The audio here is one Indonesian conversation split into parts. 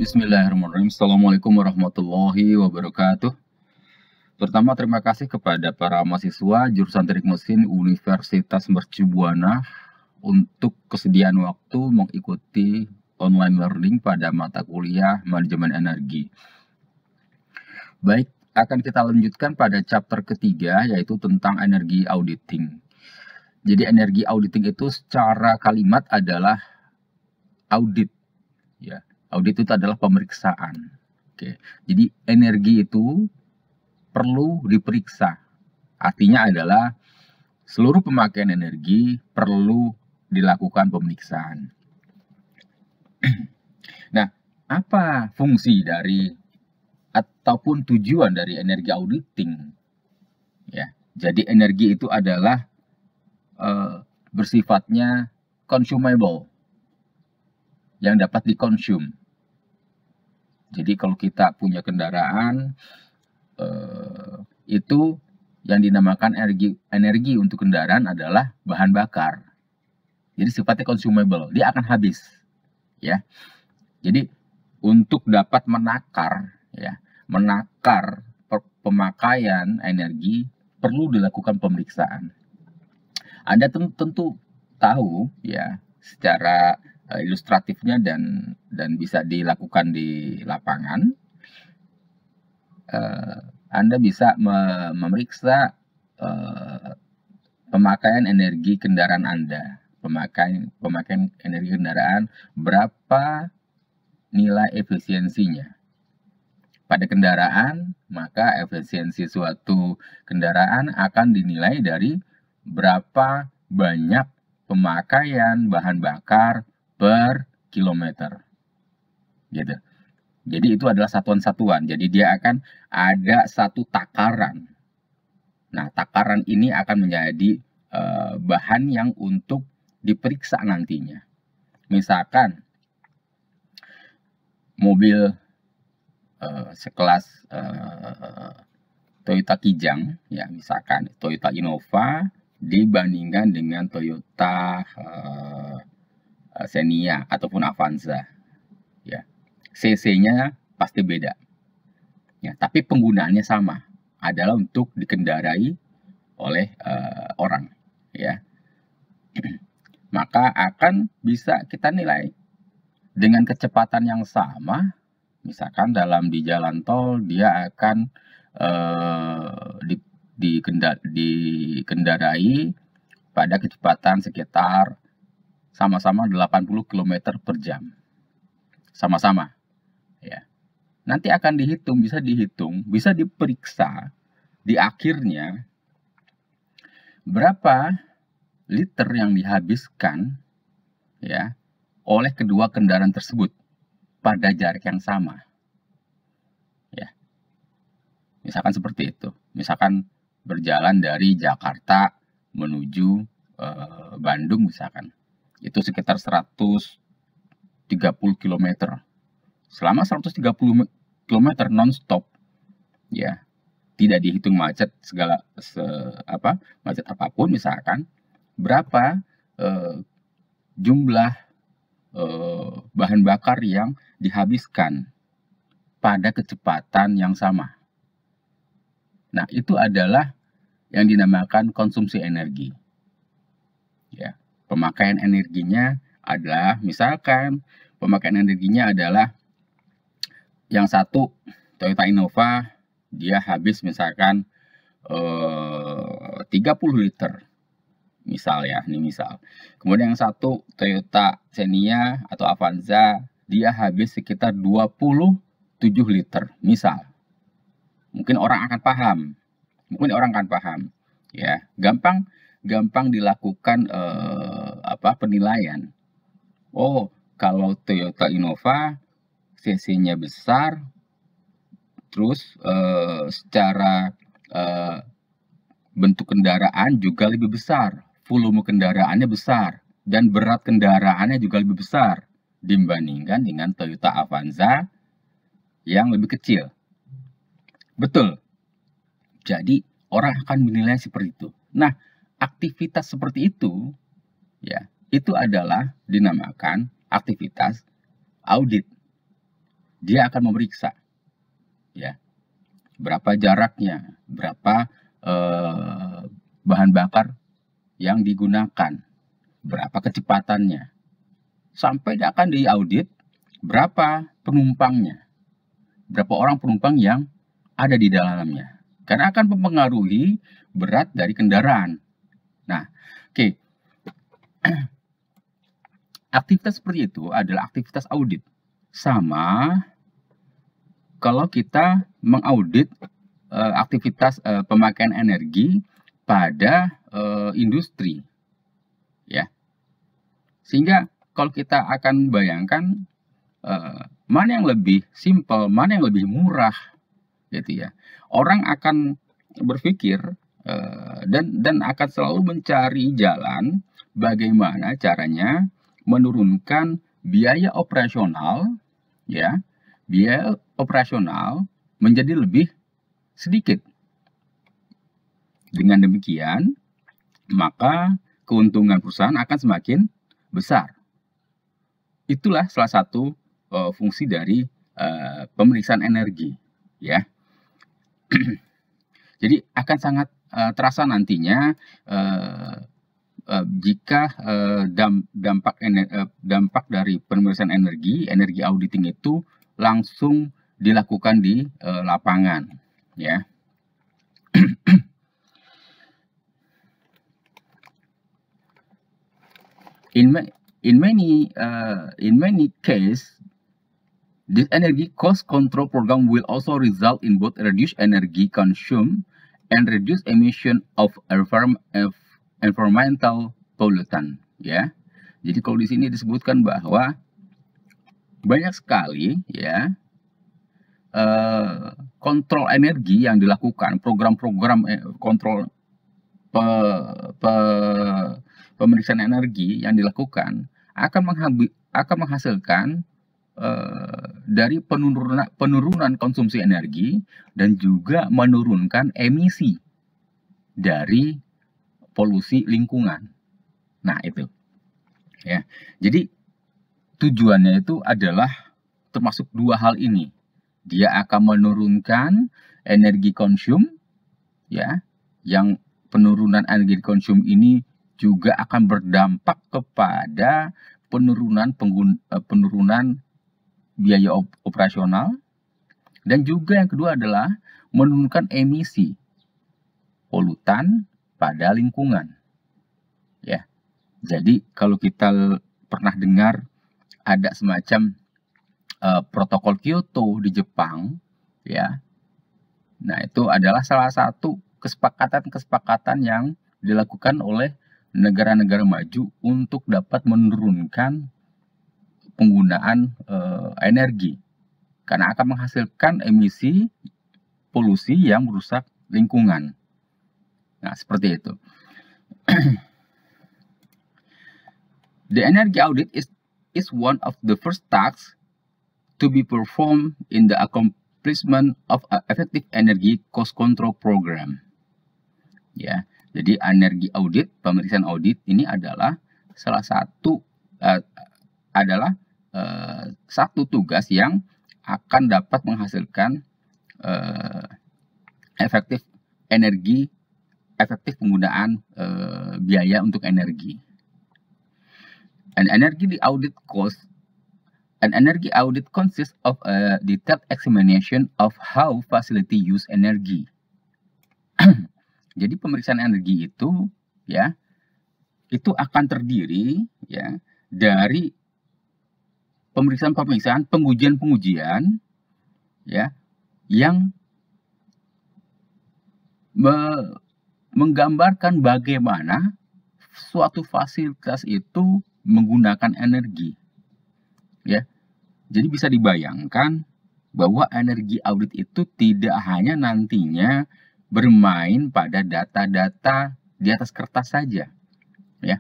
Bismillahirrahmanirrahim. Assalamualaikum warahmatullahi wabarakatuh. Pertama, terima kasih kepada para mahasiswa jurusan Teknik Mesin Universitas Mercu Buana untuk kesediaan waktu mengikuti online learning pada mata kuliah Manajemen Energi. Baik, akan kita lanjutkan pada chapter ketiga, yaitu tentang energi auditing. Jadi energi auditing itu secara kalimat adalah audit, ya. Audit itu adalah pemeriksaan. Oke. Jadi energi itu perlu diperiksa. Artinya adalah seluruh pemakaian energi perlu dilakukan pemeriksaan. Nah, apa fungsi dari ataupun tujuan dari energi auditing? Ya, jadi energi itu adalah bersifatnya consumable, yang dapat dikonsum. Jadi kalau kita punya kendaraan, itu yang dinamakan energi untuk kendaraan adalah bahan bakar. Jadi sifatnya consumable, dia akan habis, ya. Jadi untuk dapat menakar pemakaian energi perlu dilakukan pemeriksaan. Anda tentu tahu, ya, secara ilustratifnya dan bisa dilakukan di lapangan. Anda bisa memeriksa pemakaian energi kendaraan Anda, pemakaian energi kendaraan, berapa nilai efisiensinya. Pada kendaraan, maka efisiensi suatu kendaraan akan dinilai dari berapa banyak pemakaian bahan bakar per kilometer, gitu. Jadi itu adalah satuan-satuan. Jadi dia akan ada satu takaran. Nah, takaran ini akan menjadi bahan yang untuk diperiksa nantinya. Misalkan mobil sekelas Toyota Kijang, ya, misalkan Toyota Innova dibandingkan dengan Toyota Xenia ataupun Avanza, ya, cc-nya pasti beda, ya, tapi penggunaannya sama, adalah untuk dikendarai oleh orang, ya. Maka akan bisa kita nilai dengan kecepatan yang sama. Misalkan di jalan tol dia akan dikendarai pada kecepatan sekitar sama-sama 80 km per jam. Sama-sama, ya. Nanti akan dihitung, bisa diperiksa di akhirnya berapa liter yang dihabiskan, ya, oleh kedua kendaraan tersebut pada jarak yang sama, ya. Misalkan seperti itu. Misalkan berjalan dari Jakarta menuju Bandung misalkan. Itu sekitar 130 km. Selama 130 km non-stop, ya, tidak dihitung macet macet apapun, misalkan berapa jumlah bahan bakar yang dihabiskan pada kecepatan yang sama. Nah, itu adalah yang dinamakan konsumsi energi, ya. Pemakaian energinya adalah, misalkan pemakaian energinya adalah yang satu Toyota Innova, dia habis misalkan 30 liter, misal, ya, ini misal. Kemudian yang satu Toyota Xenia atau Avanza, dia habis sekitar 27 liter, misal. Mungkin orang akan paham, ya. Gampang dilakukan penilaian. Oh, kalau Toyota Innova cc-nya besar, terus secara bentuk kendaraan juga lebih besar, volume kendaraannya besar, dan berat kendaraannya juga lebih besar dibandingkan dengan Toyota Avanza yang lebih kecil. Betul. Jadi orang akan menilai seperti itu. Nah, aktivitas seperti itu, ya, itu adalah dinamakan aktivitas audit. dia akan memeriksa, ya, berapa jaraknya, berapa bahan bakar yang digunakan, berapa kecepatannya, sampai dia akan diaudit berapa penumpangnya, berapa orang penumpang yang ada di dalamnya, karena akan mempengaruhi berat dari kendaraan. Nah, oke. Aktivitas seperti itu adalah aktivitas audit. Sama kalau kita mengaudit aktivitas pemakaian energi pada industri, ya. Sehingga kalau kita akan bayangkan mana yang lebih simpel, mana yang lebih murah, gitu ya. Orang akan berpikir dan akan selalu mencari jalan bagaimana caranya menurunkan biaya operasional, ya, biaya operasional menjadi lebih sedikit. Dengan demikian, maka keuntungan perusahaan akan semakin besar. Itulah salah satu fungsi dari pemeriksaan energi, ya. Jadi akan sangat terasa nantinya jika dampak dari pemeriksaan energi auditing itu langsung dilakukan di lapangan, ya. In many cases, this energy cost control program will also result in both reduced energy consumed and reduced emission of environmental pollutant, ya. Jadi kalau di sini disebutkan bahwa banyak sekali, ya, kontrol energi yang dilakukan, program-program kontrol pemeriksaan energi yang dilakukan akan menghasilkan dari penurunan konsumsi energi dan juga menurunkan emisi dari polusi lingkungan. Nah, itu, ya. Jadi tujuannya itu adalah termasuk dua hal ini. Dia akan menurunkan energi konsum, ya, yang penurunan energi konsum ini juga akan berdampak kepada penurunan biaya operasional, dan juga yang kedua adalah menurunkan emisi polutan pada lingkungan, ya. Jadi kalau kita pernah dengar ada semacam protokol Kyoto di Jepang, ya. Nah, itu adalah salah satu kesepakatan yang dilakukan oleh negara-negara maju untuk dapat menurunkan penggunaan energi, karena akan menghasilkan emisi polusi yang merusak lingkungan. Nah, seperti itu. The energy audit is one of the first tasks to be performed in the accomplishment of an effective energy cost control program. Ya, jadi energi audit, pemeriksaan audit ini adalah salah satu satu tugas yang akan dapat menghasilkan efektif penggunaan biaya untuk energi. An energy audit consists of a detailed examination of how facility use energy. Jadi pemeriksaan energi itu, ya, itu akan terdiri, ya, dari pemeriksaan, pengujian, ya, yang menggambarkan bagaimana suatu fasilitas itu menggunakan energi, ya. Jadi bisa dibayangkan bahwa energi audit itu tidak hanya nantinya bermain pada data-data di atas kertas saja, ya.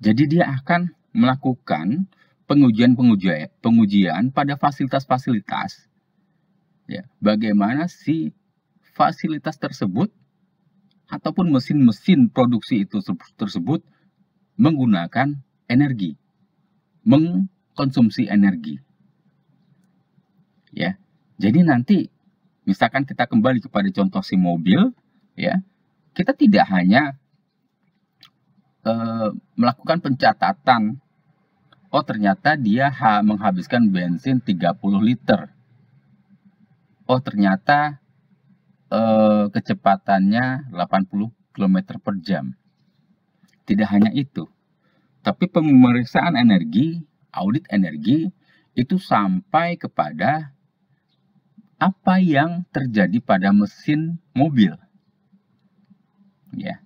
Jadi dia akan melakukan pengujian pada fasilitas-fasilitas, ya, bagaimana si fasilitas tersebut ataupun mesin-mesin produksi itu tersebut menggunakan energi, mengkonsumsi energi. ya. Jadi nanti misalkan kita kembali kepada contoh si mobil, ya, kita tidak hanya melakukan pencatatan, oh ternyata dia menghabiskan bensin 30 liter. Oh ternyata kecepatannya 80 km per jam. Tidak hanya itu, tapi pemeriksaan energi, audit energi, itu sampai kepada apa yang terjadi pada mesin mobil. Ya.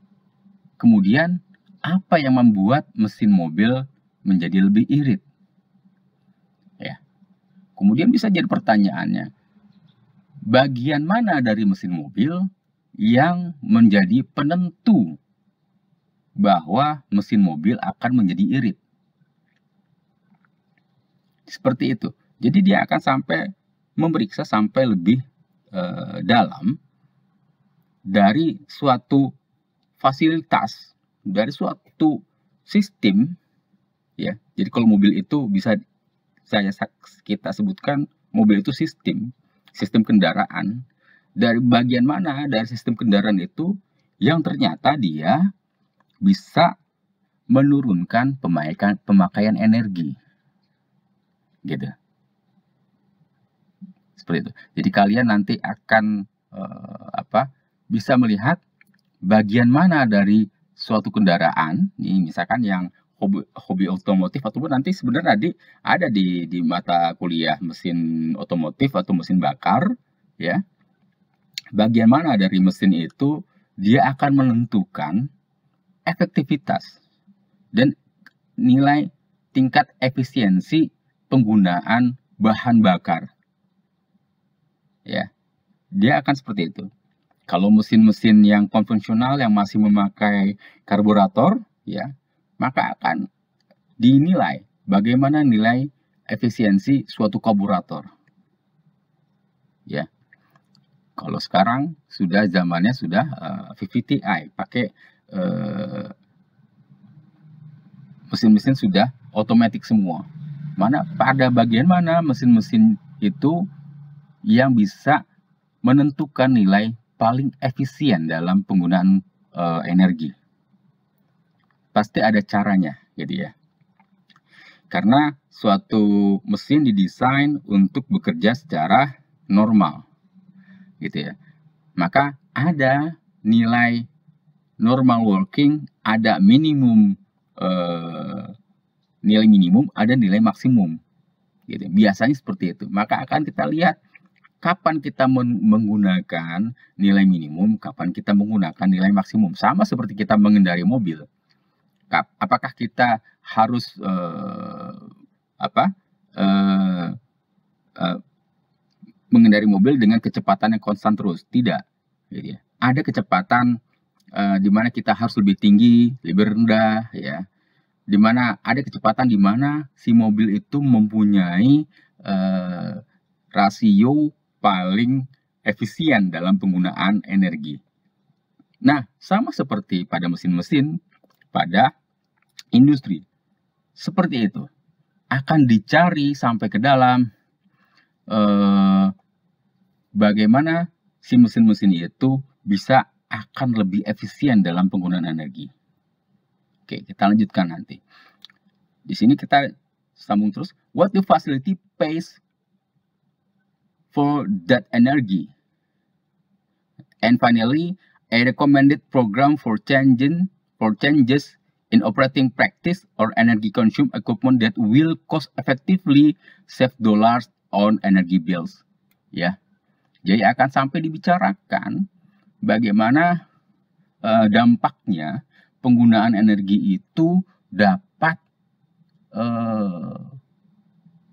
Kemudian, apa yang membuat mesin mobil menjadi lebih irit? Ya. Kemudian bisa jadi pertanyaannya, bagian mana dari mesin mobil yang menjadi penentu bahwa mesin mobil akan menjadi irit? Seperti itu. Jadi dia akan sampai memeriksa sampai lebih dalam dari suatu fasilitas, dari suatu sistem, ya. Jadi kalau mobil itu bisa kita sebutkan mobil itu sistem kendaraan. Dari bagian mana dari sistem kendaraan itu yang ternyata dia bisa menurunkan pemakaian energi, gitu. Seperti itu. Jadi kalian nanti akan bisa melihat bagian mana dari suatu kendaraan, nih misalkan yang hobi otomotif, ataupun nanti sebenarnya ada di mata kuliah mesin otomotif atau mesin bakar, ya. Bagian mana dari mesin itu dia akan menentukan efektivitas dan nilai tingkat efisiensi penggunaan bahan bakar. Ya, dia akan seperti itu. Kalau mesin-mesin yang konvensional yang masih memakai karburator, ya, maka akan dinilai bagaimana nilai efisiensi suatu karburator. Ya. Kalau sekarang sudah zamannya sudah VVT-i, pakai mesin-mesin sudah otomatis semua. Pada bagian mana mesin-mesin itu yang bisa menentukan nilai paling efisien dalam penggunaan energi. Pasti ada caranya, gitu ya. Karena suatu mesin didesain untuk bekerja secara normal, gitu ya. Maka ada nilai normal working, ada minimum nilai minimum, ada nilai maksimum, gitu. Biasanya seperti itu. Maka akan kita lihat kapan kita menggunakan nilai minimum, kapan kita menggunakan nilai maksimum. Sama seperti kita mengendari mobil. Apakah kita harus mengendari mobil dengan kecepatan yang konstan terus? Tidak. Gitu ya. Ada kecepatan di mana kita harus lebih tinggi, lebih rendah, ya. Di mana ada kecepatan di mana si mobil itu mempunyai rasio paling efisien dalam penggunaan energi. Nah, sama seperti pada mesin-mesin, pada industri. Seperti itu. Akan dicari sampai ke dalam bagaimana si mesin-mesin itu bisa akan lebih efisien dalam penggunaan energi. Oke, kita lanjutkan nanti. Di sini kita sambung terus. What the facility pays for that energy? And finally, a recommended program for changes in operating practice or energy consume equipment that will cost effectively save dollars on energy bills. Ya, jadi akan sampai dibicarakan bagaimana dampaknya penggunaan energi itu dapat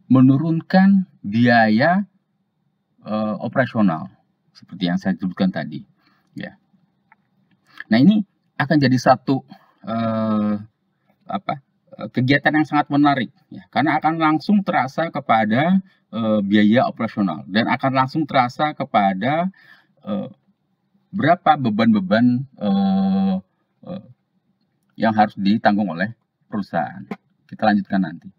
menurunkan biaya operasional seperti yang saya sebutkan tadi, ya. Nah, ini akan jadi satu kegiatan yang sangat menarik, ya, karena akan langsung terasa kepada biaya operasional dan akan langsung terasa kepada berapa beban-beban yang harus ditanggung oleh perusahaan. Kita lanjutkan nanti.